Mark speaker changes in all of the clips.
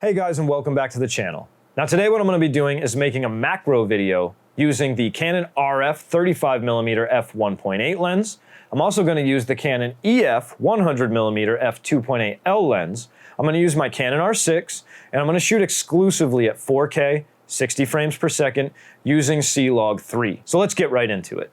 Speaker 1: Hey guys, and welcome back to the channel. Now today what I'm going to be doing is making a macro video using the Canon RF 35mm f1.8 lens. I'm also going to use the Canon EF 100mm f2.8L lens. I'm going to use my Canon R6, and I'm going to shoot exclusively at 4K, 60 frames per second, using C-Log 3. So let's get right into it.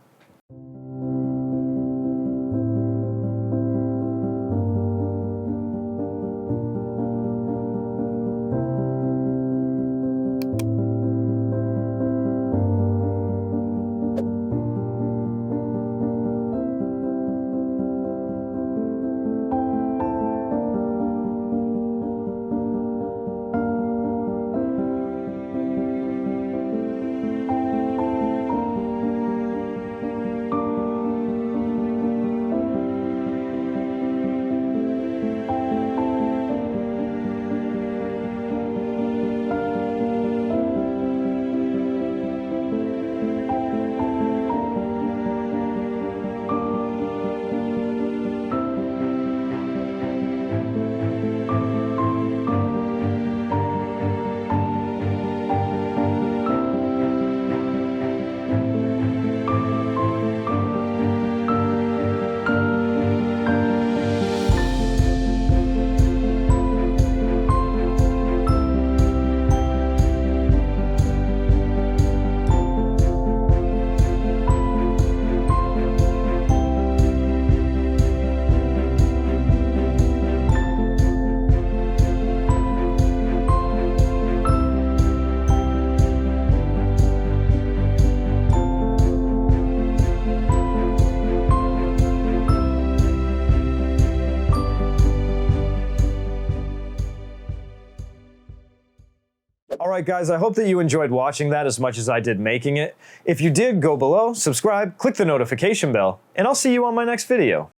Speaker 1: Alright guys, I hope that you enjoyed watching that as much as I did making it. If you did, go below, subscribe, click the notification bell, and I'll see you on my next video.